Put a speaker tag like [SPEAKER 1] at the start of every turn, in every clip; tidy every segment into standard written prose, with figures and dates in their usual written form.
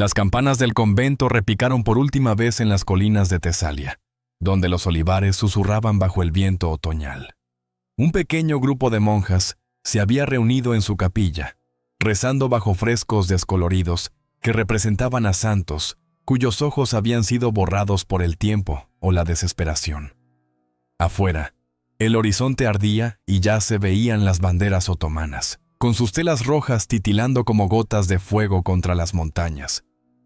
[SPEAKER 1] Las campanas del convento repicaron por última vez en las colinas de Tesalia, donde los olivares susurraban bajo el viento otoñal. Un pequeño grupo de monjas se había reunido en su capilla, rezando bajo frescos descoloridos que representaban a santos cuyos ojos habían sido borrados por el tiempo o la desesperación. Afuera, el horizonte ardía y ya se veían las banderas otomanas, con sus telas rojas titilando como gotas de fuego contra las montañas.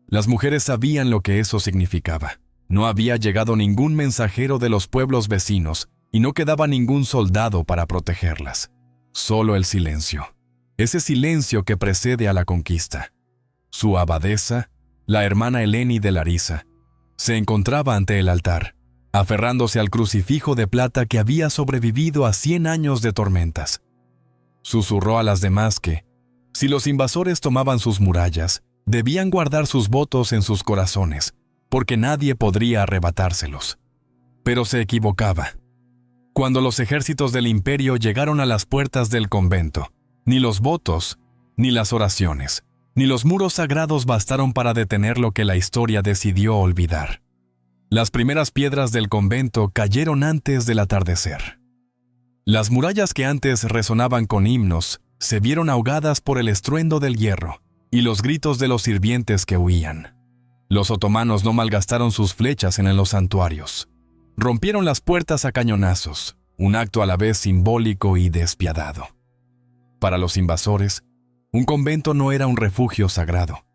[SPEAKER 1] Las mujeres sabían lo que eso significaba. No había llegado ningún mensajero de los pueblos vecinos y no quedaba ningún soldado para protegerlas. Solo el silencio. Ese silencio que precede a la conquista. Su abadesa, la hermana Eleni de Larisa, se encontraba ante el altar, aferrándose al crucifijo de plata que había sobrevivido a 100 años de tormentas. Susurró a las demás que, si los invasores tomaban sus murallas, debían guardar sus votos en sus corazones, porque nadie podría arrebatárselos. Pero se equivocaba. Cuando los ejércitos del imperio llegaron a las puertas del convento, ni los votos, ni las oraciones, ni los muros sagrados bastaron para detener lo que la historia decidió olvidar. Las primeras piedras del convento cayeron antes del atardecer. Las murallas que antes resonaban con himnos se vieron ahogadas por el estruendo del hierro y los gritos de los sirvientes que huían. Los otomanos no malgastaron sus flechas en los santuarios. Rompieron las puertas a cañonazos, un acto a la vez simbólico y despiadado. Para los invasores, un convento no era un refugio sagrado,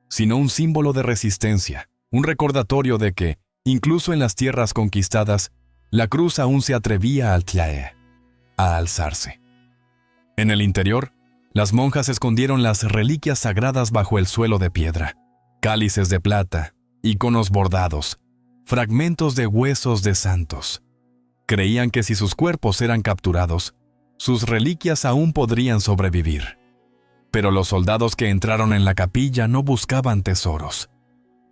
[SPEAKER 1] sino un símbolo de resistencia, un recordatorio de que, incluso en las tierras conquistadas, la cruz aún se atrevía a alzarse. En el interior, las monjas escondieron las reliquias sagradas bajo el suelo de piedra, cálices de plata, iconos bordados, fragmentos de huesos de santos. Creían que si sus cuerpos eran capturados, sus reliquias aún podrían sobrevivir. Pero los soldados que entraron en la capilla no buscaban tesoros.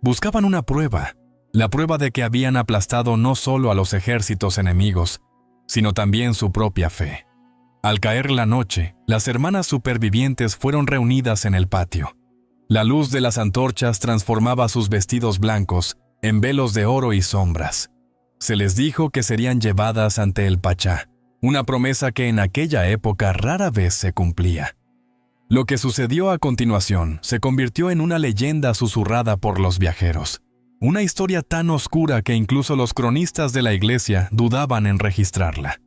[SPEAKER 1] Buscaban una prueba, la prueba de que habían aplastado no solo a los ejércitos enemigos, sino también su propia fe. Al caer la noche, las hermanas supervivientes fueron reunidas en el patio. La luz de las antorchas transformaba sus vestidos blancos en velos de oro y sombras. Se les dijo que serían llevadas ante el Pachá, una promesa que en aquella época rara vez se cumplía. Lo que sucedió a continuación se convirtió en una leyenda susurrada por los viajeros. Una historia tan oscura que incluso los cronistas de la iglesia dudaban en registrarla.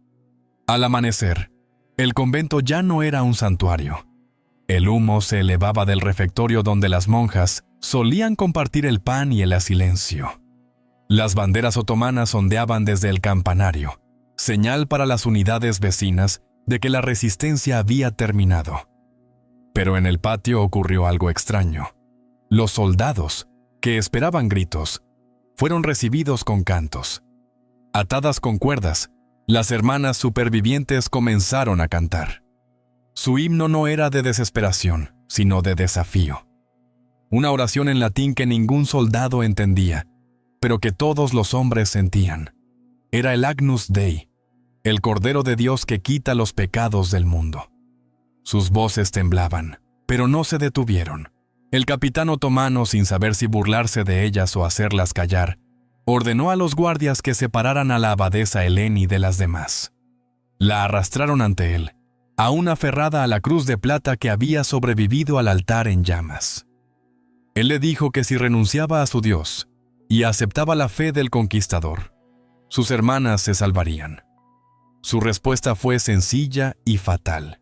[SPEAKER 1] Al amanecer, el convento ya no era un santuario. El humo se elevaba del refectorio donde las monjas solían compartir el pan y el silencio. Las banderas otomanas ondeaban desde el campanario, señal para las unidades vecinas de que la resistencia había terminado. Pero en el patio ocurrió algo extraño. Los soldados, que esperaban gritos, fueron recibidos con cantos. Atadas con cuerdas, las hermanas supervivientes comenzaron a cantar. Su himno no era de desesperación, sino de desafío. Una oración en latín que ningún soldado entendía, pero que todos los hombres sentían. Era el Agnus Dei, el Cordero de Dios que quita los pecados del mundo. Sus voces temblaban, pero no se detuvieron. El capitán otomano, sin saber si burlarse de ellas o hacerlas callar, ordenó a los guardias que separaran a la abadesa Eleni de las demás. La arrastraron ante él, aún aferrada a la cruz de plata que había sobrevivido al altar en llamas. Él le dijo que si renunciaba a su Dios y aceptaba la fe del conquistador, sus hermanas se salvarían. Su respuesta fue sencilla y fatal.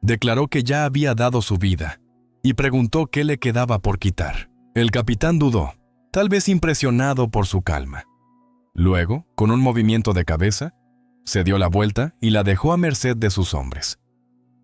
[SPEAKER 1] Declaró que ya había dado su vida y preguntó qué le quedaba por quitar. El capitán dudó, tal vez impresionado por su calma. Luego, con un movimiento de cabeza, se dio la vuelta y la dejó a merced de sus hombres.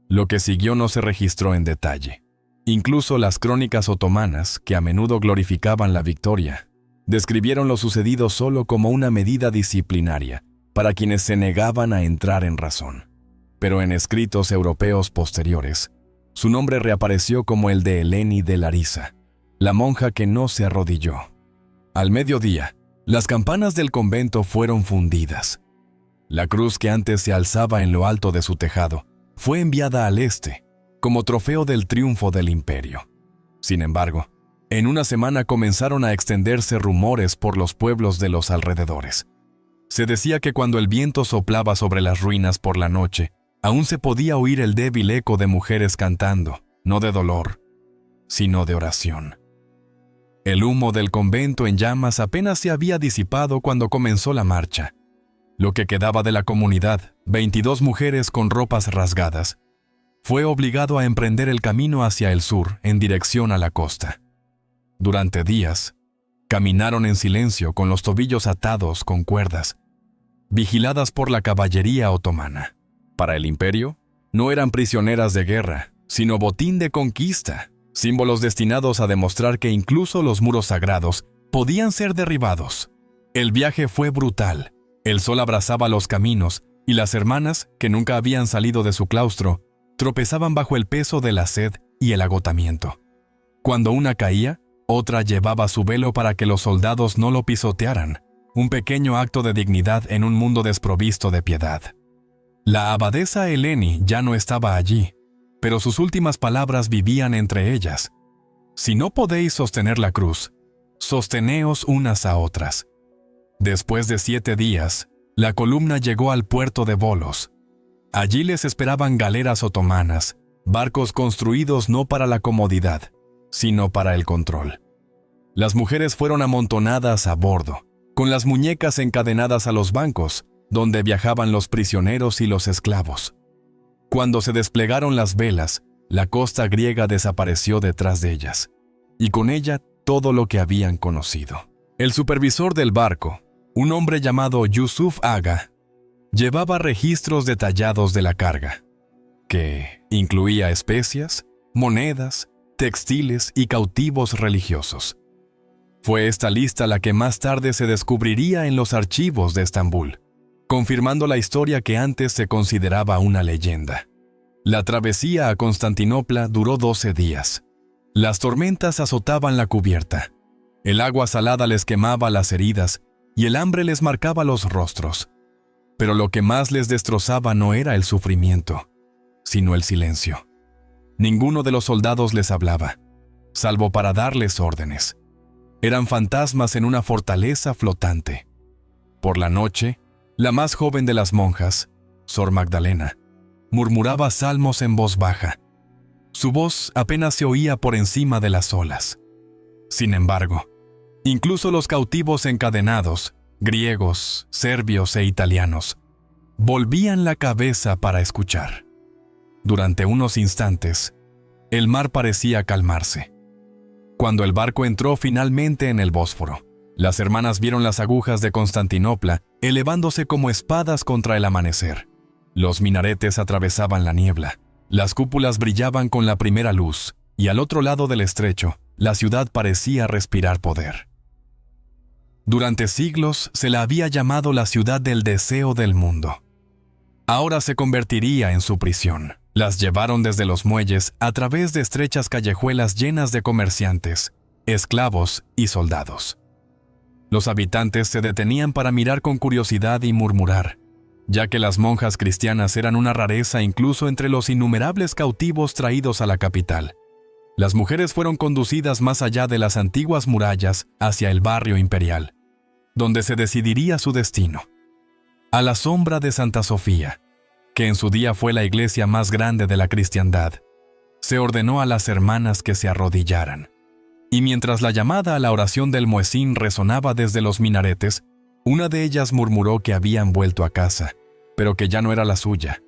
[SPEAKER 1] Lo que siguió no se registró en detalle. Incluso las crónicas otomanas, que a menudo glorificaban la victoria, describieron lo sucedido solo como una medida disciplinaria para quienes se negaban a entrar en razón. Pero en escritos europeos posteriores, su nombre reapareció como el de Eleni de Larisa, la monja que no se arrodilló. Al mediodía, las campanas del convento fueron fundidas. La cruz que antes se alzaba en lo alto de su tejado fue enviada al este, como trofeo del triunfo del imperio. Sin embargo, En una semana comenzaron a extenderse rumores por los pueblos de los alrededores. Se decía que cuando el viento soplaba sobre las ruinas por la noche, aún se podía oír el débil eco de mujeres cantando, no de dolor, sino de oración. El humo del convento en llamas apenas se había disipado cuando comenzó la marcha. Lo que quedaba de la comunidad, 22 mujeres con ropas rasgadas, fue obligado a emprender el camino hacia el sur en dirección a la costa. Durante días, caminaron en silencio con los tobillos atados con cuerdas, vigiladas por la caballería otomana. Para el imperio, no eran prisioneras de guerra, sino botín de conquista, símbolos destinados a demostrar que incluso los muros sagrados podían ser derribados. El viaje fue brutal. El sol abrasaba los caminos y las hermanas, que nunca habían salido de su claustro, tropezaban bajo el peso de la sed y el agotamiento. Cuando una caía, otra llevaba su velo para que los soldados no lo pisotearan, un pequeño acto de dignidad en un mundo desprovisto de piedad. La abadesa Eleni ya no estaba allí, pero sus últimas palabras vivían entre ellas. Si no podéis sostener la cruz, sosteneos unas a otras. Después de 7 días, la columna llegó al puerto de Volos. Allí les esperaban galeras otomanas, barcos construidos no para la comodidad, sino para el control. Las mujeres fueron amontonadas a bordo, con las muñecas encadenadas a los bancos, donde viajaban los prisioneros y los esclavos. Cuando se desplegaron las velas, la costa griega desapareció detrás de ellas, y con ella todo lo que habían conocido. El supervisor del barco, un hombre llamado Yusuf Aga, llevaba registros detallados de la carga, que incluía especias, monedas, textiles y cautivos religiosos. Fue esta lista la que más tarde se descubriría en los archivos de Estambul, confirmando la historia que antes se consideraba una leyenda. La travesía a Constantinopla duró 12 días. Las tormentas azotaban la cubierta. El agua salada les quemaba las heridas y el hambre les marcaba los rostros. Pero lo que más les destrozaba no era el sufrimiento, sino el silencio. Ninguno de los soldados les hablaba, salvo para darles órdenes. Eran fantasmas en una fortaleza flotante. Por la noche, la más joven de las monjas, Sor Magdalena, murmuraba salmos en voz baja. Su voz apenas se oía por encima de las olas. Sin embargo, incluso los cautivos encadenados, griegos, serbios e italianos, volvían la cabeza para escuchar. Durante unos instantes, el mar parecía calmarse. Cuando el barco entró finalmente en el Bósforo, las hermanas vieron las agujas de Constantinopla elevándose como espadas contra el amanecer. Los minaretes atravesaban la niebla, las cúpulas brillaban con la primera luz, y al otro lado del estrecho, la ciudad parecía respirar poder. Durante siglos se la había llamado la ciudad del deseo del mundo. Ahora se convertiría en su prisión. Las llevaron desde los muelles a través de estrechas callejuelas llenas de comerciantes, esclavos y soldados. Los habitantes se detenían para mirar con curiosidad y murmurar, ya que las monjas cristianas eran una rareza incluso entre los innumerables cautivos traídos a la capital. Las mujeres fueron conducidas más allá de las antiguas murallas hacia el barrio imperial, donde se decidiría su destino. A la sombra de Santa Sofía, que en su día fue la iglesia más grande de la cristiandad, se ordenó a las hermanas que se arrodillaran. Y mientras la llamada a la oración del muezín resonaba desde los minaretes, una de ellas murmuró que habían vuelto a casa, pero que ya no era la suya.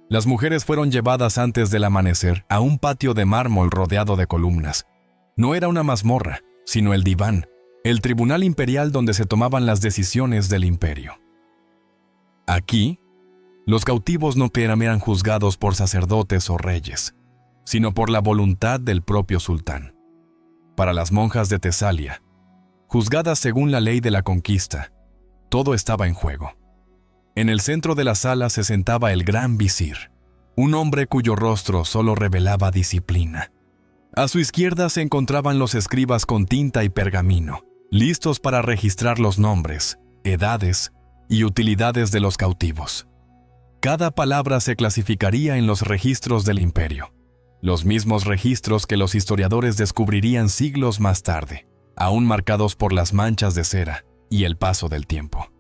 [SPEAKER 1] Las mujeres fueron llevadas antes del amanecer a un patio de mármol rodeado de columnas. No era una mazmorra, sino el diván, el tribunal imperial donde se tomaban las decisiones del imperio. Aquí, los cautivos no eran juzgados por sacerdotes o reyes, sino por la voluntad del propio sultán. Para las monjas de Tesalia, juzgadas según la ley de la conquista, todo estaba en juego. En el centro de la sala se sentaba el gran visir, un hombre cuyo rostro solo revelaba disciplina. A su izquierda se encontraban los escribas con tinta y pergamino, listos para registrar los nombres, edades y utilidades de los cautivos. Cada palabra se clasificaría en los registros del imperio. los mismos registros que los historiadores descubrirían siglos más tarde, aún marcados por las manchas de cera y el paso del tiempo.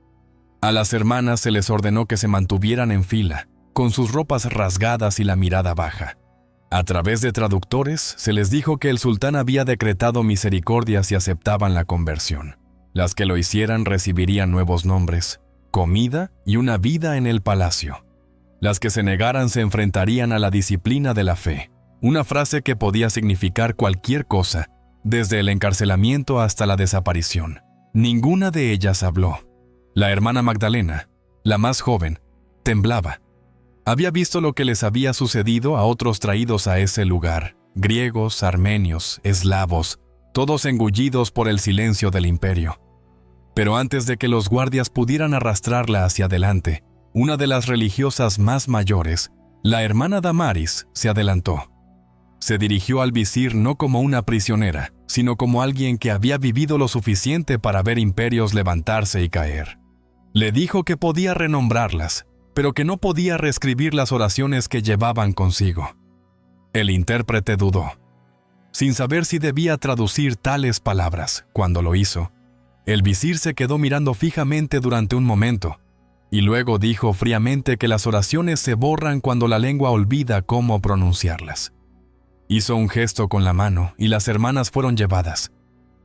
[SPEAKER 1] A las hermanas se les ordenó que se mantuvieran en fila, con sus ropas rasgadas y la mirada baja. A través de traductores se les dijo que el sultán había decretado misericordia si aceptaban la conversión. Las que lo hicieran recibirían nuevos nombres, comida y una vida en el palacio. Las que se negaran se enfrentarían a la disciplina de la fe, una frase que podía significar cualquier cosa, desde el encarcelamiento hasta la desaparición. Ninguna de ellas habló. La hermana Magdalena, la más joven, temblaba. Había visto lo que les había sucedido a otros traídos a ese lugar, griegos, armenios, eslavos, todos engullidos por el silencio del imperio. Pero antes de que los guardias pudieran arrastrarla hacia adelante, una de las religiosas más mayores, la hermana Damaris, se adelantó. Se dirigió al visir no como una prisionera, sino como alguien que había vivido lo suficiente para ver imperios levantarse y caer. Le dijo que podía renombrarlas, pero que no podía reescribir las oraciones que llevaban consigo. El intérprete dudó, sin saber si debía traducir tales palabras. Cuando lo hizo, el visir se quedó mirando fijamente durante un momento, y luego dijo fríamente que las oraciones se borran cuando la lengua olvida cómo pronunciarlas. Hizo un gesto con la mano y las hermanas fueron llevadas,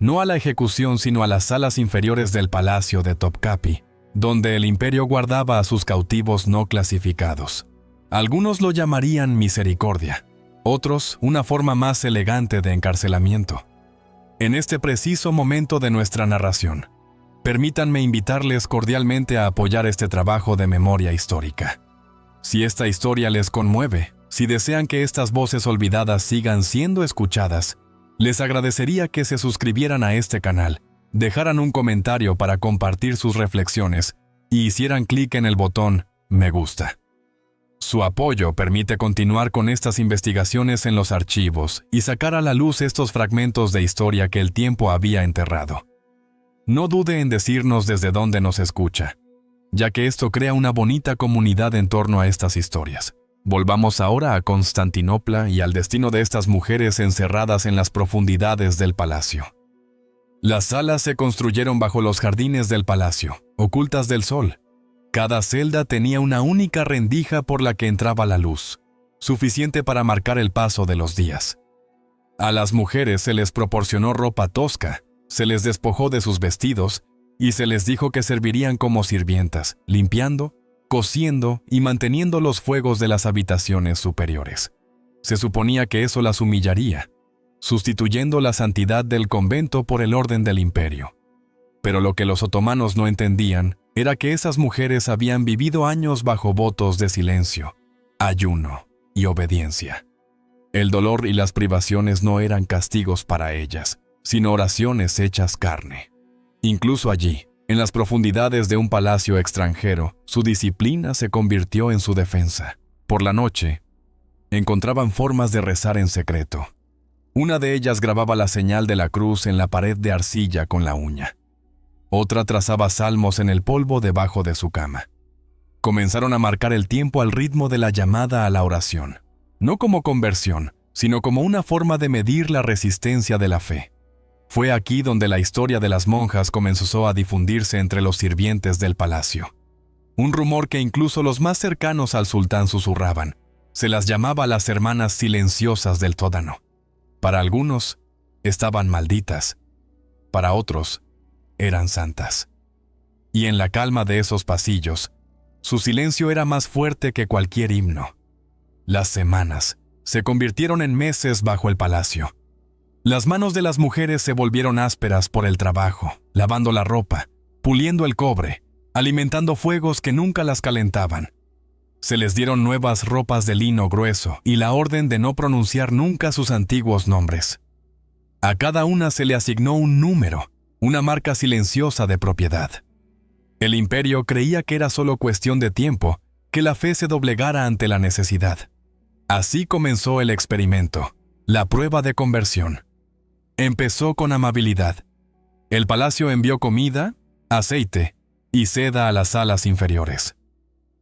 [SPEAKER 1] no a la ejecución sino a las salas inferiores del palacio de Topkapi, donde el imperio guardaba a sus cautivos no clasificados. Algunos lo llamarían misericordia, otros una forma más elegante de encarcelamiento. En este preciso momento de nuestra narración, permítanme invitarles cordialmente a apoyar este trabajo de memoria histórica. Si esta historia les conmueve, si desean que estas voces olvidadas sigan siendo escuchadas, les agradecería que se suscribieran a este canal, dejaran un comentario para compartir sus reflexiones y hicieran clic en el botón Me gusta. Su apoyo permite continuar con estas investigaciones en los archivos y sacar a la luz estos fragmentos de historia que el tiempo había enterrado. No dude en decirnos desde dónde nos escucha, ya que esto crea una bonita comunidad en torno a estas historias. Volvamos ahora a Constantinopla y al destino de estas mujeres encerradas en las profundidades del palacio. Las salas se construyeron bajo los jardines del palacio, ocultas del sol. Cada celda tenía una única rendija por la que entraba la luz, suficiente para marcar el paso de los días. A las mujeres se les proporcionó ropa tosca, se les despojó de sus vestidos y se les dijo que servirían como sirvientas, limpiando, cociendo y manteniendo los fuegos de las habitaciones superiores. Se suponía que eso las humillaría, sustituyendo la santidad del convento por el orden del imperio. Pero lo que los otomanos no entendían era que esas mujeres habían vivido años bajo votos de silencio, ayuno y obediencia. El dolor y las privaciones no eran castigos para ellas, sino oraciones hechas carne. Incluso allí, en las profundidades de un palacio extranjero, su disciplina se convirtió en su defensa. Por la noche, encontraban formas de rezar en secreto. Una de ellas grababa la señal de la cruz en la pared de arcilla con la uña. Otra trazaba salmos en el polvo debajo de su cama. Comenzaron a marcar el tiempo al ritmo de la llamada a la oración, no como conversión, sino como una forma de medir la resistencia de la fe. Fue aquí donde la historia de las monjas comenzó a difundirse entre los sirvientes del palacio. Un rumor que incluso los más cercanos al sultán susurraban. Se las llamaba las hermanas silenciosas del Tódano. Para algunos, estaban malditas. Para otros, eran santas. Y en la calma de esos pasillos, su silencio era más fuerte que cualquier himno. Las semanas se convirtieron en meses bajo el palacio. Las manos de las mujeres se volvieron ásperas por el trabajo, lavando la ropa, puliendo el cobre, alimentando fuegos que nunca las calentaban. Se les dieron nuevas ropas de lino grueso y la orden de no pronunciar nunca sus antiguos nombres. A cada una se le asignó un número, una marca silenciosa de propiedad. El imperio creía que era solo cuestión de tiempo que la fe se doblegara ante la necesidad. Así comenzó el experimento, la prueba de conversión. Empezó con amabilidad. El palacio envió comida, aceite y seda a las salas inferiores.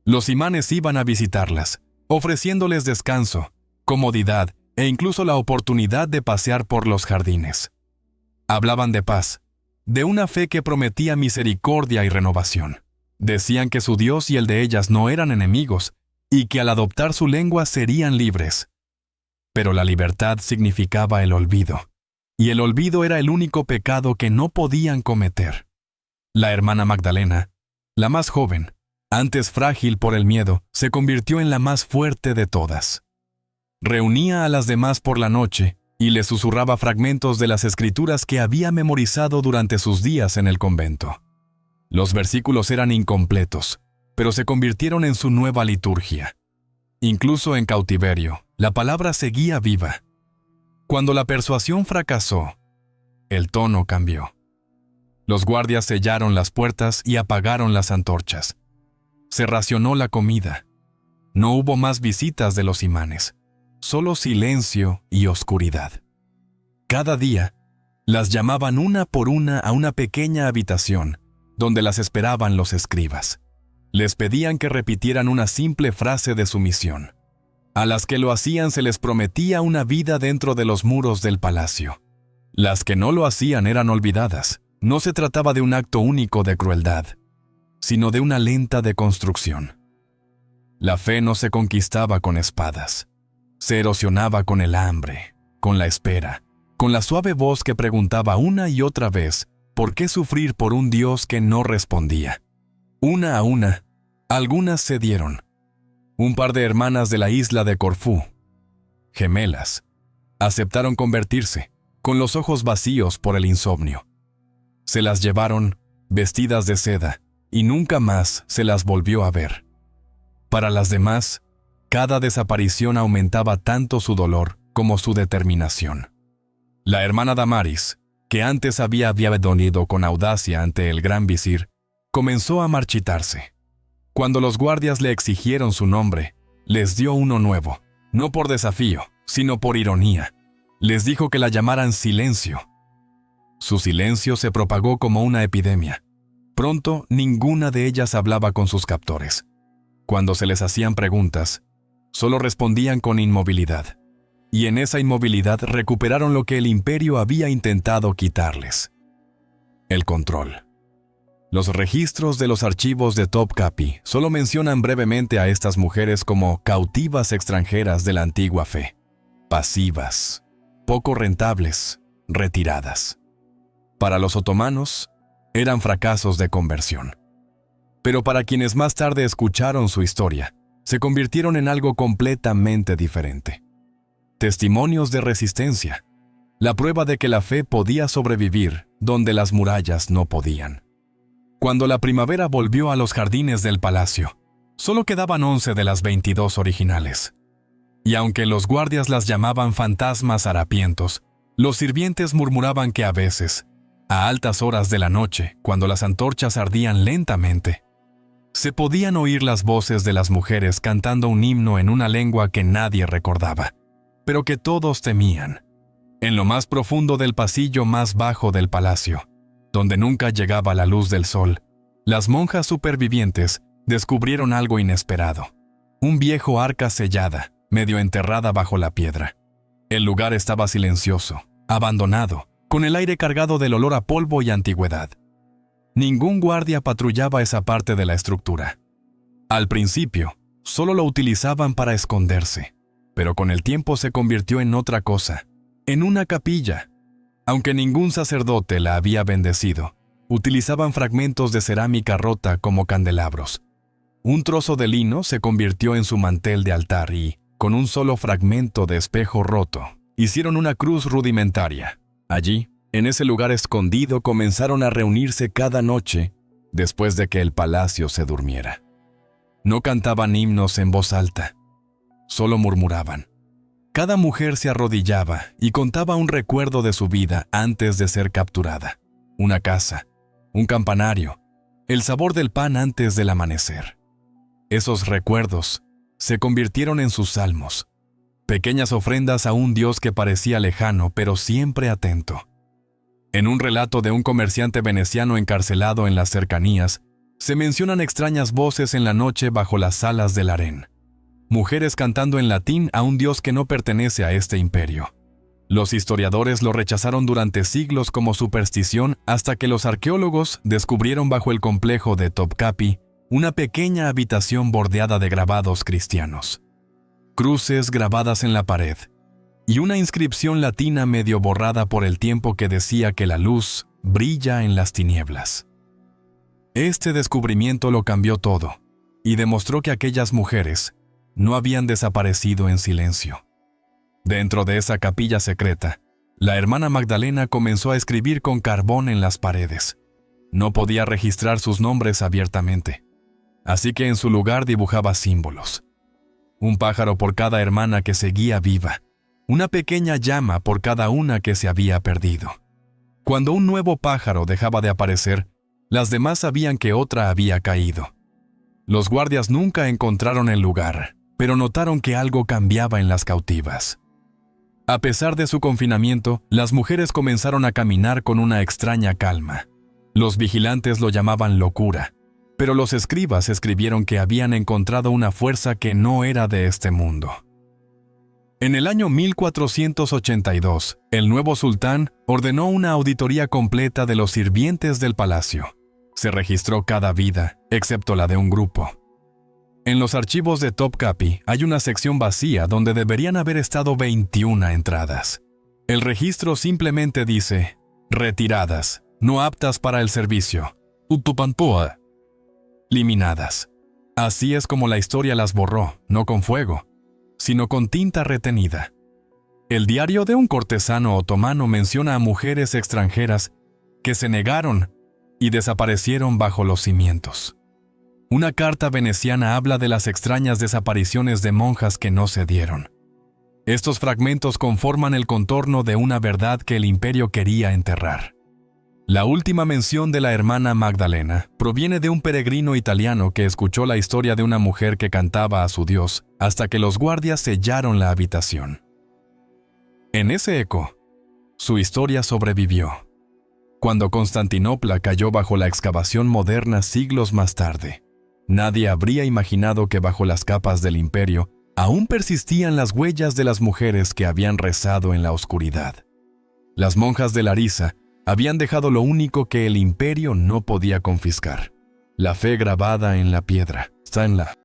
[SPEAKER 1] Los imanes iban a visitarlas, ofreciéndoles descanso, comodidad e incluso la oportunidad de pasear por los jardines. Hablaban de paz, de una fe que prometía misericordia y renovación. Decían que su Dios y el de ellas no eran enemigos, y que al adoptar su lengua serían libres. Pero la libertad significaba el olvido, y el olvido era el único pecado que no podían cometer. La hermana Magdalena, la más joven, antes frágil por el miedo, se convirtió en la más fuerte de todas. Reunía a las demás por la noche y les susurraba fragmentos de las escrituras que había memorizado durante sus días en el convento. Los versículos eran incompletos, pero se convirtieron en su nueva liturgia. Incluso en cautiverio, la palabra seguía viva. Cuando la persuasión fracasó, el tono cambió. Los guardias sellaron las puertas y apagaron las antorchas. Se racionó la comida. No hubo más visitas de los imanes, solo silencio y oscuridad. Cada día, las llamaban una por una a una pequeña habitación, donde las esperaban los escribas. Les pedían que repitieran una simple frase de sumisión. A las que lo hacían se les prometía una vida dentro de los muros del palacio. Las que no lo hacían eran olvidadas. No se trataba de un acto único de crueldad, sino de una lenta deconstrucción. La fe no se conquistaba con espadas. Se erosionaba con el hambre, con la espera, con la suave voz que preguntaba una y otra vez por qué sufrir por un Dios que no respondía. Una a una, algunas cedieron. Un par de hermanas de la isla de Corfú, gemelas, aceptaron convertirse, con los ojos vacíos por el insomnio. Se las llevaron, vestidas de seda, y nunca más se las volvió a ver. Para las demás, cada desaparición aumentaba tanto su dolor como su determinación. La hermana Damaris, que antes había dolido con audacia ante el gran visir, comenzó a marchitarse. Cuando los guardias le exigieron su nombre, les dio uno nuevo, no por desafío, sino por ironía. Les dijo que la llamaran Silencio. Su silencio se propagó como una epidemia. Pronto, ninguna de ellas hablaba con sus captores. Cuando se les hacían preguntas, solo respondían con inmovilidad. Y en esa inmovilidad recuperaron lo que el imperio había intentado quitarles: el control. Los registros de los archivos de Topkapi solo mencionan brevemente a estas mujeres como cautivas extranjeras de la antigua fe, pasivas, poco rentables, retiradas. Para los otomanos, eran fracasos de conversión. Pero para quienes más tarde escucharon su historia, se convirtieron en algo completamente diferente. Testimonios de resistencia, la prueba de que la fe podía sobrevivir donde las murallas no podían. Cuando la primavera volvió a los jardines del palacio, solo quedaban 11 de las 22 originales. Y aunque los guardias las llamaban fantasmas harapientos, los sirvientes murmuraban que a veces, a altas horas de la noche, cuando las antorchas ardían lentamente, se podían oír las voces de las mujeres cantando un himno en una lengua que nadie recordaba, pero que todos temían. En lo más profundo del pasillo más bajo del palacio, donde nunca llegaba la luz del sol, las monjas supervivientes descubrieron algo inesperado: un viejo arca sellada, medio enterrada bajo la piedra. El lugar estaba silencioso, abandonado, con el aire cargado del olor a polvo y antigüedad. Ningún guardia patrullaba esa parte de la estructura. Al principio, solo lo utilizaban para esconderse, pero con el tiempo se convirtió en otra cosa, en una capilla. Aunque ningún sacerdote la había bendecido, utilizaban fragmentos de cerámica rota como candelabros. Un trozo de lino se convirtió en su mantel de altar y, con un solo fragmento de espejo roto, hicieron una cruz rudimentaria. Allí, en ese lugar escondido, comenzaron a reunirse cada noche después de que el palacio se durmiera. No cantaban himnos en voz alta, solo murmuraban. Cada mujer se arrodillaba y contaba un recuerdo de su vida antes de ser capturada: una casa, un campanario, el sabor del pan antes del amanecer. Esos recuerdos se convirtieron en sus salmos, pequeñas ofrendas a un Dios que parecía lejano pero siempre atento. En un relato de un comerciante veneciano encarcelado en las cercanías, se mencionan extrañas voces en la noche bajo las alas del harén. mujeres cantando en latín a un dios que no pertenece a este imperio. Los historiadores lo rechazaron durante siglos como superstición hasta que los arqueólogos descubrieron bajo el complejo de Topkapi una pequeña habitación bordeada de grabados cristianos, cruces grabadas en la pared y una inscripción latina medio borrada por el tiempo que decía que la luz brilla en las tinieblas. Este descubrimiento lo cambió todo y demostró que aquellas mujeres no habían desaparecido en silencio. Dentro de esa capilla secreta, la hermana Magdalena comenzó a escribir con carbón en las paredes. No podía registrar sus nombres abiertamente, así que en su lugar dibujaba símbolos. Un pájaro por cada hermana que seguía viva, una pequeña llama por cada una que se había perdido. Cuando un nuevo pájaro dejaba de aparecer, las demás sabían que otra había caído. Los guardias nunca encontraron el lugar, pero notaron que algo cambiaba en las cautivas. A pesar de su confinamiento, las mujeres comenzaron a caminar con una extraña calma. Los vigilantes lo llamaban locura, pero los escribas escribieron que habían encontrado una fuerza que no era de este mundo. En el año 1482, el nuevo sultán ordenó una auditoría completa de los sirvientes del palacio. Se registró cada vida, excepto la de un grupo. En los archivos de Topkapi hay una sección vacía donde deberían haber estado 21 entradas. El registro simplemente dice, retiradas, no aptas para el servicio, utupanpoa, eliminadas. Así es como la historia las borró, no con fuego, sino con tinta retenida. El diario de un cortesano otomano menciona a mujeres extranjeras que se negaron y desaparecieron bajo los cimientos. Una carta veneciana habla de las extrañas desapariciones de monjas que no se dieron. Estos fragmentos conforman el contorno de una verdad que el imperio quería enterrar. La última mención de la hermana Magdalena proviene de un peregrino italiano que escuchó la historia de una mujer que cantaba a su Dios hasta que los guardias sellaron la habitación. En ese eco, su historia sobrevivió. Cuando Constantinopla cayó bajo la excavación moderna siglos más tarde, nadie habría imaginado que bajo las capas del imperio aún persistían las huellas de las mujeres que habían rezado en la oscuridad. Las monjas de Larisa habían dejado lo único que el imperio no podía confiscar: la fe grabada en la piedra. Está en la